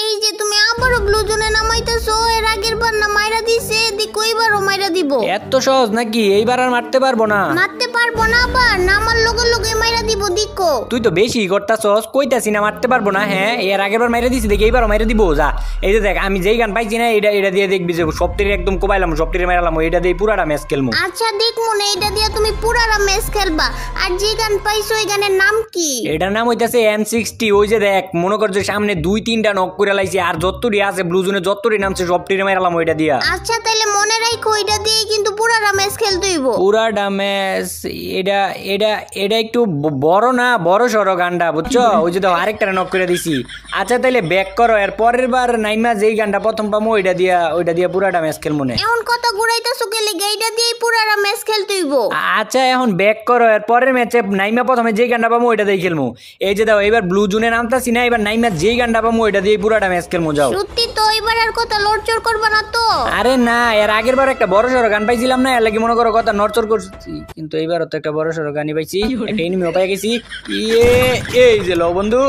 এই যে তুমি আবারও ব্লু জোনে নামাইতেছো, এর আগের বার না মাইরা দিছে, দেখো এবারও মাইরা দিব। এত সহজ নাকি? এইবার আর মারতে পারবো না? মারতে পারবো না, আবার নামার লগে লগে মাইরা দিব, দেখো। তুই তো বেশি করতাছস, কইতাছি না মারতে পারবো না। হ্যাঁ, এর আগের বার মাইরা দিছি, দেখি এইবারও মাইরা দিব। যা, এই যে দেখ, আমি যেই গান পাইছি না, এটা দিয়ে দেখবি যে সবটির একদম কোবাইলাম, সবটির মাইরালাম, এটা দিয়ে পুরাটা ম্যাচ খেলবো। আচ্ছা দেখ মনে, এটা দিয়ে তুমি পুরাটা ম্যাচ খেলবা। আর যে গান পাইছো ওই গানের নাম কি? এটার নাম হইতাছে M60। ওই যে দেখ, মনে কর যে সামনে 2-3টা নক করে লাইছি, আর যতটি আছে ব্লু জোনে যতটি নামছে সবটির মাইরালাম ওইটা দিয়া। আচ্ছা তাইলে মনে রাখো, এটা দিয়ে কিন্তু পুরাটা ম্যাচ খেলতে হইব। পুরাটা ম্যাচ? এটা এটা এটা একটু বড় না, বড় সড়ো গানটা, বুঝছো? ওই যে দেখো আরেকটা নক করে দিছি। আচ্ছা তাইলে ব্যাক করো, এর পরের বার নাইমা যেই গানটা প্রথম পামো ওইটা দিয়া পুরাটা ম্যাচ খেলবো না। এখন কত ঘুরাইতাছো গেলে এইটা দিয়েই পুরাটা ম্যাচ খেলতে হইব। আচ্ছা এখন ব্যাক করো, এর পরের ম্যাচে নাইমা প্রথমে যেই গানটা পামো ওইটা দিয়ে খেলবো। এই যে দাও, এবার ব্লু জোনে নামতাছি না, এবার নাইমা যেই গানটা পামো ওইটা দিয়ে পুরাটা ম্যাচ খেলবো। যাও। সত্যি তো? এবার আর কথা লড়চড় করবা না তো? আরে না, এর আগের বার একটা বড় সড়ো গান পাইছিলাম না, এর লাগি মনে করো কথা নড়চড় করছি, কিন্তু এইবারও তো একটা বড় সড়ো গানই পাইছি, একটা এনিমিও পাই গেছি। এই যে লো বন্ধু,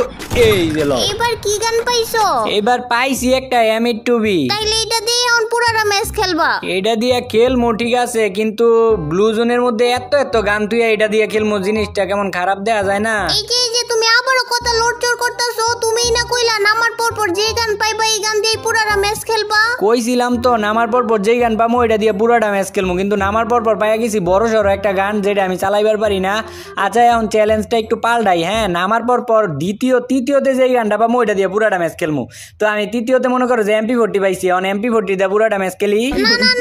এই যে লো। এবার কি গান পাইছো? এবার পাইছি একটা M82B। তাইলে এটা দিয়ে এখন পুরাটা ম্যাচ খেলবা? এটা দিয়ে খেলমো ঠিক আছে, কিন্তু ব্লু জোনের মধ্যে এত গান তুই এটা দিয়ে খেলমো, জিনিসটা কেমন খারাপ দেয়া যায় না? এই যে তুমি আবারও কথা লড়চড় করতেছো। তুমিই না কইলা নামার পর যে গান পাইবা এই গান দিয়ে পুরাটা ম্যাচ খেলবা? কইছিলাম তো, নামার পর যেই গান পাবো ওইটা দিয়ে পুরাটা ম্যাচ খেলবো, কিন্তু নামার পর পাইয়া গেছি বড় সড়ো একটা গান যেটা আমি চালাইবার পারি না। আচ্ছা এখন চ্যালেঞ্জটা একটু পাল্টাই। হ্যাঁ, নামার পর তৃতীয়তে যেই গানটা পাবো ওইটা দিয়ে পুরাটা ম্যাচ খেলবো। তো আমি তৃতীয়তে মনে করো যে MP40 পাইছি, এখন MP40 দিয়ে পুরাটা ম্যাচ খেলি।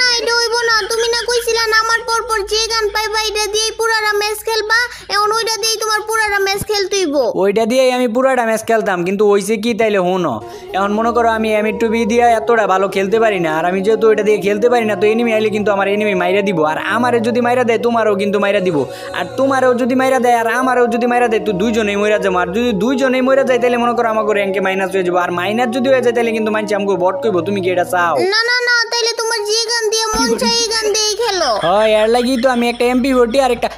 না এটা হইব না। তুমি না কইছিলা নামার পর যে গান পাইবা এটা দিয়ে পুরাটা ম্যাচ খেলবা, এখন ওইটা দিয়েই তোমার পুরাটা ম্যাচ খেলতে হইব। ওইটা দিয়েই আমি পুরাটা ম্যাচ খেলতাম, কিন্তু ওইছে কি তাইলে হুনো, এখন মনে করো আমি M82B দিয়ে এতটা ভালো খেলতে পারি না, আর আমি যেহেতু ওইটা দিয়ে খেলতে পারি না, তো এনিমি আইলে কিন্তু আমার এনিমি মাইরা দিব, আর আমারে যদি মাইরা দেয় তোমারও কিন্তু মাইরা দিব, আর তোমারও যদি মাইরা দেয় আর আমারও যদি মাইরা দেয়, তো দুইজনেই মইরা যাবো। আর যদি দুইজনেই মইরা যায় তাহলে মনে করো আমাকে র্যাঙ্কে মাইনাস হয়ে যাবো, আর মাইনাস যদি হয়ে যায় তাহলে কিন্তু মানছি আমাকে বট কইবো। তুমি কি এটা চাও? না তাইলে তোমার যে গান দিয়ে মন চাই এই গান দিয়েই খেলো। হয়, এর লাগি তো আমি একটা MP40 আর একটা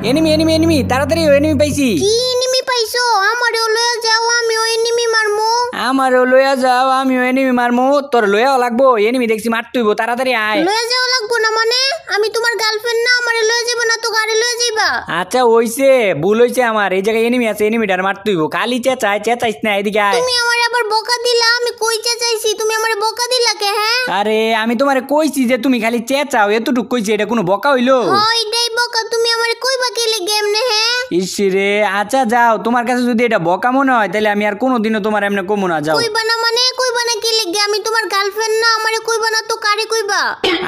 এনিমি তাড়াতাড়ি এনিমি পাইছি। কি এনিমি পাইছো? আমারও লইয়া যাও, আমিও এনিমি মারমু। আমারও লইয়া যাও, আমিও এনিমি মারমু। তোর লইয়াও লাগবো? এনিমি দেখছি মারতে হইব, তাড়াতাড়ি আয়। লইয়া যাও লাগবো না মানে? আমি তোমার গার্লফ্রেন্ড না? আমারে লইয়া যাবে না তো গাড়ি লইয়া যাইবা? আচ্ছা হইছে, ভুল হইছে আমার। এই জায়গায় এনিমি আছে, এনিমিটার মারতে হইব। খালি চেঁচাইস না, এদিকে আয়। তুমি আমার আবার বোকা দিলা? আমি কই চেঁচাইছি? তুমি আমারে বোকা দিলা কে? হ্যাঁ, আরে আমি তোমারে কইছি যে তুমি খালি চেঁচাও, এতটুক কইছি, এটা কোনো বকা হইলো? এটাই বোকা। তুমি আমারে কইবা কেলে গেম নে? হ্যাঁ ইসরে, আচ্ছা যাও, তোমার কাছে যদি এটা বকা মনে হয় তাহলে আমি আর কোনোদিনও তোমার এমনি কমু না। যাও। কইবা না মানে? কইবা না কেলে? আমি তোমার গার্লফ্রেন্ড না? আমারে কইবা না তো কারে কইবা?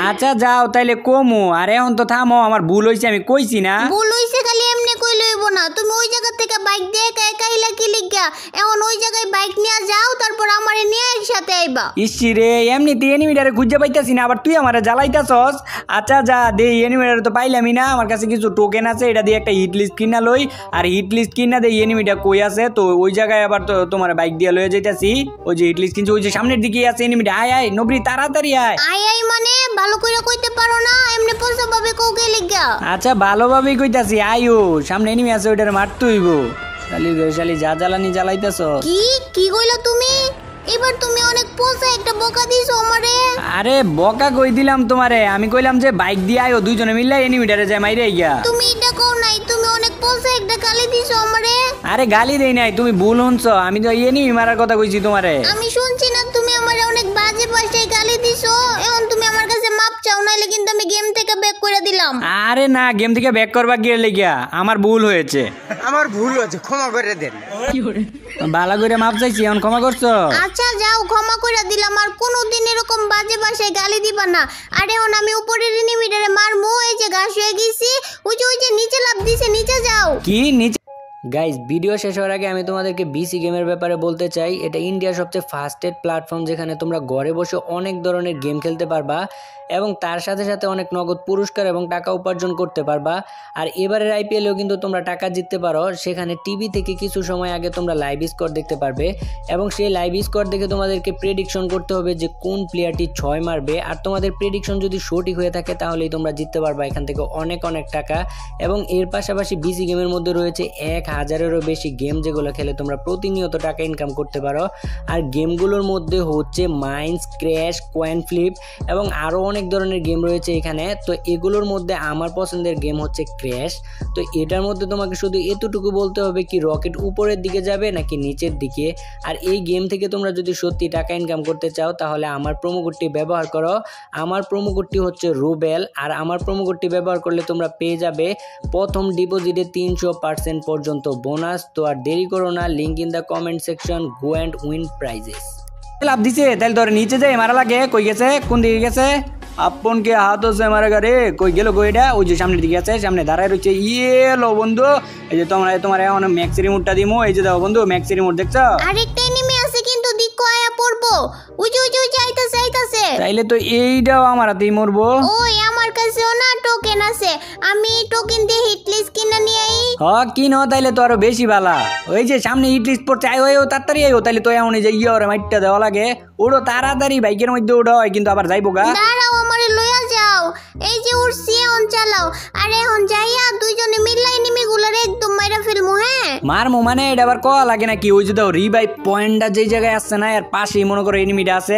আচ্ছা যাও তাইলে কমু। আর এখন তো থামো, আমার ভুল হইছে, আমি কইছি না? ভুল হইছে খালি এমনি কই লইব না। তুমি ওই জায়গা থেকে বাইক দিয়ে একা হিলা কি লিগা? এখন ওই জায়গায় বাইক নিয়ে যাও, তারপর আমারে নিয়ে একসাথে আইবা। ইসরে, এমনিতে এনিমিটারে খুঁজে পাইতাছি না, আবার তুই আমারে জ্বালাইতাছস। আচ্ছা যা, দেই এনিমিটারে তো পাইলামই না। আমার কাছে কিছু টোকেন আছে, এটা দিয়ে একটা হিট লিস্ট কিনা লই, আর হিট লিস্ট কিনা দেই এনিমিটা কই আছে। তো ওই জায়গায় আবার তো তোমার বাইক দিয়ে লয়ে যাইতাছি। ওই যে হিট লিস্ট কিনছি, ওই যে সামনের দিকে আছে এনিমিটা। আয় নবরি, তাড়াতাড়ি আয়। আয় মানে ভালো কইরা কইতে পারো না? এমনি পয়সা ভাবে কওকে লিগা? আচ্ছা ভালোভাবেই কইতাছি, আইও সামনে এনিমি আছে, ওইটারে মারতে হইব। শালি যা জ্বালানি জ্বালাইতাছ। কি কইলা তুমি? এবার তুমি অনেক পয়সা একটা বোকা দিছো আমারে। আরে বকা কই দিলাম তোমারে? আমি কইলাম যে বাইক দিয়ে আইও, দুইজনে মিললে এনিমিটারে যায় মাইরে গিয়া। তুমি এটা কও নাই? তুমি অনেক পয়সা একটা গালি দিছো আমারে। আরে গালি দেই নাই, তুমি ভুল শুনছো। আমি তো এনিমি মারার কথা কইছি তোমারে। আমি শুনছি না? তুমি আমারে অনেক বাজে ভাষায় গালি দিছো। এখন তুমি আমার কাছে মাপ চাও, নাইলে কিন্তু আমি গেম থেকে ব্যাক করে দিলাম। আরে না, গেম থেকে ব্যাক করবা গিয়ে লেগিয়া আমার ভুল হয়েছে, ক্ষমা করে দেন। বালা করে মাপ চাইছি, এখন ক্ষমা করছো? আচ্ছা যাও, ক্ষমা করে দিলাম। আর কোনোদিন এরকম বাজে ভাষায় গালি দিবা না। আর এখন আমি উপরের এনিমিটারে মারমু। এই যে ঘাস হয়ে গেছি, ওই যে নিচে লাফ দিছে, নিচে যাও। কি নিচে? গাইজ, ভিডিও শেষ হওয়ার আগে আমি তোমাদেরকে বিসি গেমের ব্যাপারে বলতে চাই। এটা ইন্ডিয়ার সবচেয়ে ফাস্টেস্ট প্ল্যাটফর্ম, যেখানে তোমরা ঘরে বসে অনেক ধরনের গেম খেলতে পারবা এবং তার সাথে সাথে অনেক নগদ পুরস্কার এবং টাকা উপার্জন করতে পারবা। আর এবারের IPL-এও কিন্তু তোমরা টাকা জিততে পারো। সেখানে টিভি থেকে কিছু সময় আগে তোমরা লাইভ স্কোর দেখতে পারবে এবং সেই লাইভ স্কোর দেখে তোমাদেরকে প্রেডিকশন করতে হবে যে কোন প্লেয়ারটি 6 মারবে। আর তোমাদের প্রেডিকশন যদি সঠিক হয়ে থাকে তাহলেই তোমরা জিততে পারবা এখান থেকে অনেক টাকা। এবং এর পাশাপাশি বিসি গেমের মধ্যে রয়েছে 1000 1000-এরও বেশি গেম যেগুলো খেলে তোমরা প্রতিনিয়ত টাকা ইনকাম করতে পারো। আর গেমগুলোর মধ্যে হচ্ছে মাইন্স, ক্র্যাশ, কয়েন ফ্লিপ এবং আরও অনেক ধরনের গেম রয়েছে এখানে। তো এগুলোর মধ্যে আমার পছন্দের গেম হচ্ছে ক্র্যাশ। তো এটার মধ্যে তোমাকে শুধু এতটুকু বলতে হবে কি রকেট উপরের দিকে যাবে নাকি নিচের দিকে। আর এই গেম থেকে তোমরা যদি সত্যি টাকা ইনকাম করতে চাও তাহলে আমার প্রোমো কোডটি ব্যবহার করো। আমার প্রোমো কোডটি হচ্ছে রুবেল। আর আমার প্রোমো কোডটি ব্যবহার করলে তোমরা পেয়ে যাবে প্রথম ডিপোজিটে 300% পর্যন্ত বোনাস। তো আর দেরি করো না, link in the comment section, go and win prizes. লাভ দিছে তাহলে তোর নিচে যাই মারা লাগে। কই গেছে, কোন দিকে গেছে? আপন কে হাত হচ্ছে মারা গারে, কই গেল গইটা? ওই যে সামনের দিকে আছে, সামনে দাঁড়ায় রয়েছে। লো বন্ধু, এই যে তোমার এখন ম্যাক্স রিমোটটা দিমু। এই যে দাও বন্ধু ম্যাক্স রিমোট, দেখছো? আরেকটা এনিমি আছে কিন্তু দিকো আয়া পড়বো। ওই যে আইতাছে। তাইলে তো এইটাও আমার হাতেই মরবো। ওই আমার কাছেও না টোকেন আছে, আমি টোকেন দিয়ে হিট লিস্ট কিনে নিয়ে আই। কিনো তাইলে তো আরো বেশি ভালা। ওই যে সামনে হিট লিস্ট পড়ছে, আয়ো তাড়াতাড়ি আয়ো। তাইলে তো এমন যে ওরে মাইটটা দেওয়া লাগে। ওড়ো তাড়াতাড়ি, বাইকের মধ্যে ওড়ো, কিন্তু আবার যাইবো গা। দাঁড়াও আমারে লইয়া যাও। এই যে উড়ছি, এখন চালাও। আরে এখন যাইয়া দুইজনে মিললাই এনিমিগুলোরে একদম মাইরা ফেলমু। হ্যাঁ মারমু মানে এটা আবার কয়া লাগে নাকি? ওই যে দাও রিভাইভ পয়েন্টটা যেই জায়গায় আসছে না, এর পাশেই মনে করো এনিমিটা আছে।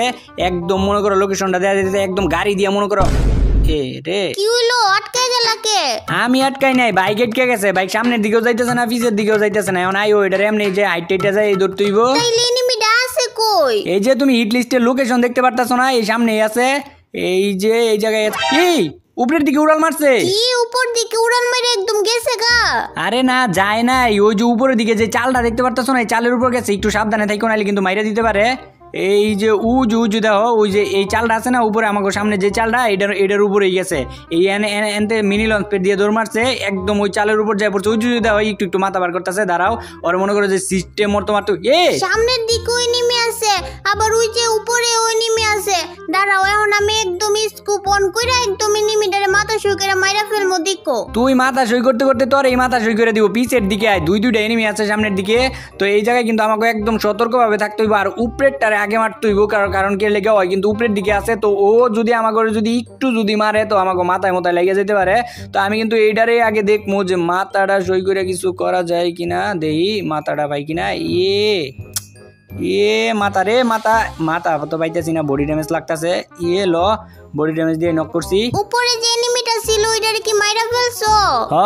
একদম মনে করো লোকেশনটা দেয়া দিতে, একদম গাড়ি দিয়া মনে করো। এ রে কি হইলো, আটকে গেলা কে? আমি আটকাই নাই, বাইক আটকে গেছে। বাইক সামনের দিকেও যাইতেছে না, পিছের দিকেও যাইতেছে না। এখন আই ওইটারে এমনি যে হাইটটা যায় এই দৌড় তুইব। তাইলে এনিমিটা আছে কই? এই যে তুমি হিট লিস্টের লোকেশন দেখতে পারতাছো না, এই সামনেই আছে। এই যে এই জায়গায় এই উপরের দিকে উড়াল মারছে। কি উপর দিকে উড়াল মেরে একদম গেছে গা? আরে না যায় নাই, ওই যে উপরের দিকে যে চালটা দেখতে পারতাছো না, এই চালের উপর গেছে। একটু সাবধানে থাইকো, নাইলে কিন্তু মাইরা দিতে পারে। এই যে উজু দেখো, ওই যে এই চালটা আছে না উপরে, আমাকে সামনে যে চালটা, এটার উপরেই গেছে। এই এনতে মিনি লঞ্চ পেট দিয়ে দৌড় মারছে, একদম ওই চালের উপর যায় পড়ছে। উজু দেখো, একটু মাথা বার করতেছে। দাঁড়াও, ওর মনে করো যে সিস্টেম মতো মারতো। সামনের দিকে ওই নেমে আছে, আবার ওই যে উপরে ওই নেমে আছে। দাঁড়াও, এখন আমি একদম স্কুপ অন কইরা একদম এনিমিটারে মাথা শুই করে মাইরা ফেলমু। দিকো তুই মাথা সই করতে করতে তোর এই মাথা সই করে দিব। পিছের দিকে আয়, দুইটা এনিমি আছে সামনের দিকে। তো এই জায়গায় কিন্তু আমাকে একদম সতর্কভাবে থাকতে হইব। আর উপরেরটারে আগে মারতে হইব, কারণ কে লেগে হয় কিন্তু উপরের দিকে আছে। তো ও যদি আমাকে যদি একটু যদি মারে তো আমাকে মাথায় লেগে যেতে পারে। তো আমি কিন্তু এইটারে আগে দেখবো যে মাথাটা সই করে কিছু করা যায় কিনা। দেই মাথাটা পাই কিনা। মাথা রে, মাথা তো পাইতেছি না, বডি ড্যামেজ লাগতেছে। ল বডি ড্যামেজ দিয়ে নক করছি। উপরে যে এনিমিটা ছিল ওইটারে কি মাইরা ফেলছো?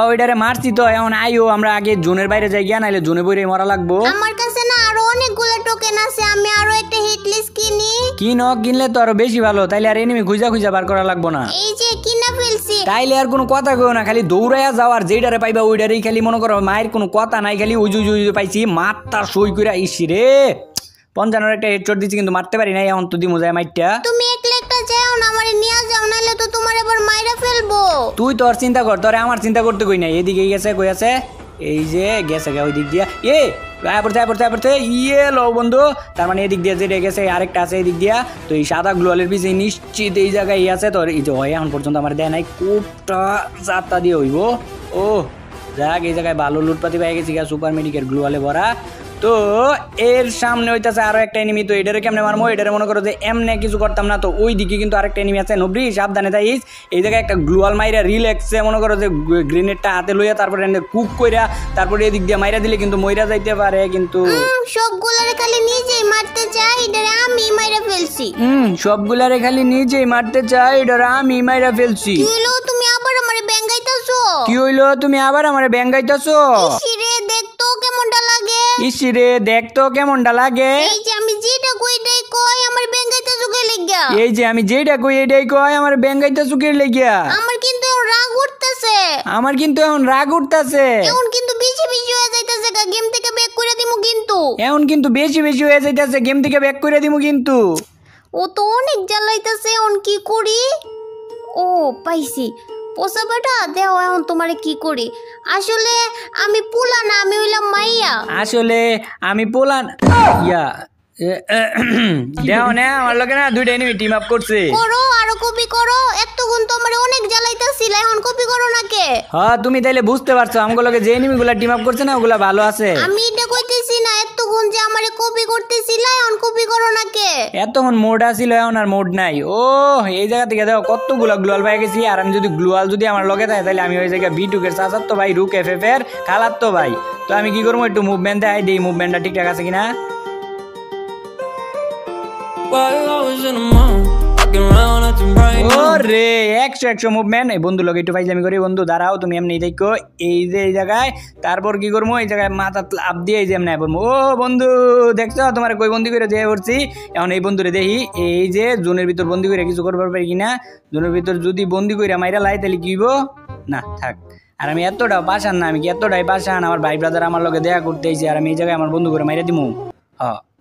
ওইটারে মারছি। তো এখন আইও আমরা আগে জোনের বাইরে যাই গিয়া, নাইলে জোনে বইরে মরা লাগবো। আমার কাছে না আরো অনেকগুলো টোকেন আছে, আমি আরো একটা হিট লিস্ট কিনি। কিনলে তো আরো বেশি ভালো, তাইলে আর এনিমি খুঁজা বার করা লাগবো না। এই যে কিনা ফেলছি। তাইলে আর কোনো কথা কইও না, খালি দৌড়াইয়া যাও। আর যেটারে পাইবা ওইটারেই খালি মনে করো, মায়ের কোনো কথা নাই, খালি উজু পাইছি। মারটা সই করে ইসি রে 55 একটা হেডশট দিছি, কিন্তু মারতে পারি নাই। এখন তো দিমু যায় মাইরটা। তুমি একলা যাও না, আমারে নিয়ে যাও, নাইলে তো তোমার আবার মাইরা ফেলবো। তুই তোর চিন্তা কর, তোরে আমার চিন্তা করতে কই নাই। এদিকে গেছে, কই আছে? এই যে গেছে ওই দিক দিয়া। পড়ছে লো বন্ধু। তার মানে এদিক দিয়ে যেটা গেছে আরেকটা আছে এদিক দিয়া। তো এই সাদা গ্লোয়ালের পিছে নিশ্চিত এই জায়গায় আছে। তোর এই যে হয় এখন পর্যন্ত আমার দেয় নাই, কোপটা যাত্রা দিয়ে হইব। ও যাক, এই জায়গায় ভালো লুটপাতি পাই গেছি, সুপার মেডিকেল গ্লোয়ালে ভরা। তো এর সামনে হইতাছে আরো একটা এনিমি। তো এটারে কেমনে মারমো? এটারে মনে করো যে এমনে কিছু করতাম না। তো ওই দিকে কিন্তু আরেকটা এনিমি আছে। নবরি সাবধানে থাইস। এই জায়গায় একটা গ্লুয়াল মাইরা রিল্যাক্সে মনে করো যে গ্রেনেডটা হাতে লইয়া তারপরে কুক কইরা তারপরে এদিক দিয়ে মাইরা দিলে কিন্তু মইরা যাইতে পারে। কিন্তু সবগুলারে খালি নিজেই মারতে চাই, এটারে আমি মাইরা ফেলছি। সবগুলারে খালি নিজেই মারতে চাই, এটারে আমি মাইরা ফেলছি। কি হইলো, তুমি আবার আমারে ব্যাঙ্গাইতাছো? কি হইলো, তুমি আবার আমারে ব্যাঙ্গাইতাছো? ইসিরে দেখতো কেমনটা লাগে। এই যে আমি যেটা কই এটাই কয় আমার ব্যাঙ্গাইতাছো কে লাগিয়া। আমার ব্যাঙ্গাইতাছো কে লাগিয়া। আমার কিন্তু এখন রাগ উঠতাছে। এখন কিন্তু বেশি হয়ে যাইতাছে, গেম থেকে ব্যাক করে দিমু কিন্তু। ও তো অনেক জ্বালাইতাছে, এখন কি করি? ও পাইছি, পোষা বেটা দেও, এখন তোমারে কি করি? আসলে আমি পোলা না, আমি হইলাম মাইয়া। দেও না আমার লগে না দুইটা এনিমি টিম আপ করছে। করো, আরো কপি করো। এতক্ষণ তো আমার অনেক জ্বালাইতাছিল, এখন কপি করো না কে? হ্যাঁ তুমি তাইলে বুঝতে পারছো আমগো লগে যে এনিমি গুলা টিম আপ করছে না ওগুলা ভালো আছে। আমি এটা কইতেছি না, এতক্ষণ যে আমারে কপি করতেছিল, এখন কপি করো না আমাকে। এতক্ষণ মোড আসিল এখন আর মোড নাই। ও এই জায়গা থেকে দেখো কতগুলো গ্লোয়াল পাই গেছি। আর আমি যদি গ্লোয়াল যদি আমার লগে থাকে তাহলে আমি ওই জায়গায় বিটুকের চাচার তো ভাই রুক এফএফ এর খালার তো ভাই। তো আমি কি করবো একটু মুভমেন্ট দেখাই দিই, মুভমেন্টটা ঠিকঠাক আছে কিনা। ওরে 100 মুভমেন্ট। এই বন্ধু লোক একটু ফাইজলামি করি। বন্ধু দাঁড়াও, তুমি এমনি দেখো এই যে এই জায়গায়, তারপর কি করবো এই জায়গায় মাথা লাভ দিয়ে এই যে এমনি বলবো। ও বন্ধু দেখছো তোমার কই বন্দি করে দিয়ে পড়ছি। এখন এই বন্ধুরে দেখি এই যে জোনের ভিতর বন্দি করে কিছু করবার পারি কিনা। জোনের ভিতর যদি বন্দি করে মাইরা লাই তাহলে কি হইব না থাক। আর আমি এতটাও পাশান না, আমি কি এতটাই পাশান, আমার ভাই ব্রাদার আমার লগে দেখা করতে আইছে আর আমি এই জায়গায় আমার বন্ধু করে মাইরা দিমু।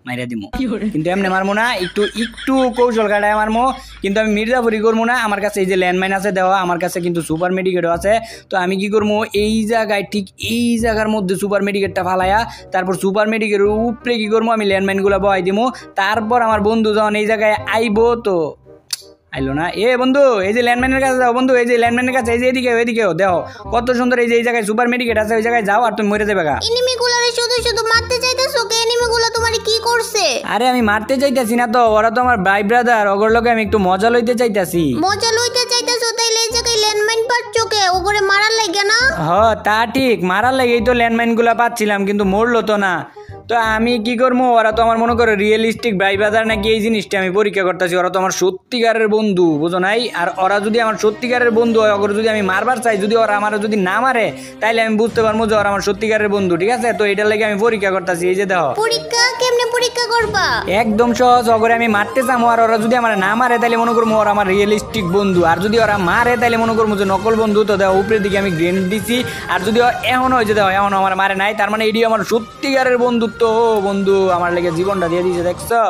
মাইরা দিমু কিন্তু এমনি মারমো না, একটু কৌশল কাটায় মারমো। কিন্তু আমি মির্জাপুরি করবো না। আমার কাছে এই যে ল্যান্ডমাইন আছে দেওয়া, আমার কাছে কিন্তু সুপার মেডিকেটও আছে। তো আমি কি করবো এই জায়গায় ঠিক এই জায়গার মধ্যে সুপার মেডিকেটটা ফালাইয়া তারপর সুপার মেডিকেটের উপরে কি করবো আমি ল্যান্ডমাইনগুলো বহাই দিমু। তারপর আমার বন্ধু যখন এই জায়গায় আইবো তো আইলো না। এ বন্ধু এই যে ল্যান্ডমাইনের কাছে যাও, বন্ধু এই যে ল্যান্ডমাইনের কাছে এই যে এদিকেও দেখো কত সুন্দর এই যে এই জায়গায় সুপার মেডিকেট আছে, ওই জায়গায় যাও আর তুমি মরে যাবে গা। এনিমিগুলারে শুধু মারতে চাইতেছো কে? এনিমিগুলা তোমারে কি করছে? আরে আমি মারতে চাইতাছি না তো, ওরা তো আমার ভাই ব্রাদার, ওগর লগে আমি একটু মজা লইতে চাইতাছি। মজা লইতে চাইতেছো তাইলে এই জায়গায় ল্যান্ডমাইন পাচ্ছো কে? ওগরে মারার লাগে না? তা ঠিক, মারার লাগেই তো ল্যান্ডমাইন গুলা পাচ্ছিলাম কিন্তু মরলো তো না। তো আমি কি করবো, ওরা তো আমার মনে করো রিয়েলিস্টিক ভাই ব্রাদার নাকি এই জিনিসটা আমি পরীক্ষা করতেছি। ওরা তো আমার সত্যিকারের বন্ধু, বুঝো নাই? আর ওরা যদি আমার সত্যিকারের বন্ধু হয়, ওরা যদি আমি মারবার চাই, যদি ওরা আমার যদি না মারে তাইলে আমি বুঝতে পারবো যে ওরা আমার সত্যিকারের বন্ধু, ঠিক আছে? তো এটার লাগে আমি পরীক্ষা করতেছি। এই যে দেখো পরীক্ষা কেমনে পরীক্ষা করবা? একদম সহজ। ওগরে আমি মারতে চামো আর ওরা যদি আমার না মারে তাইলে মনে করবো ওরা আমার রিয়েলিস্টিক বন্ধু, আর যদি ওরা মারে তাইলে মনে করবো যে নকল বন্ধু। তো দেখো উপরের দিকে আমি গ্রেনেড দিছি, আর যদি এখনো হয়েছে দেখো এখনো আমার মারে নাই, তার মানে এটি আমার সত্যিকারের বন্ধুত্ব। বন্ধু আমার লেগে জীবনটা দিয়ে দিয়েছে, দেখছো?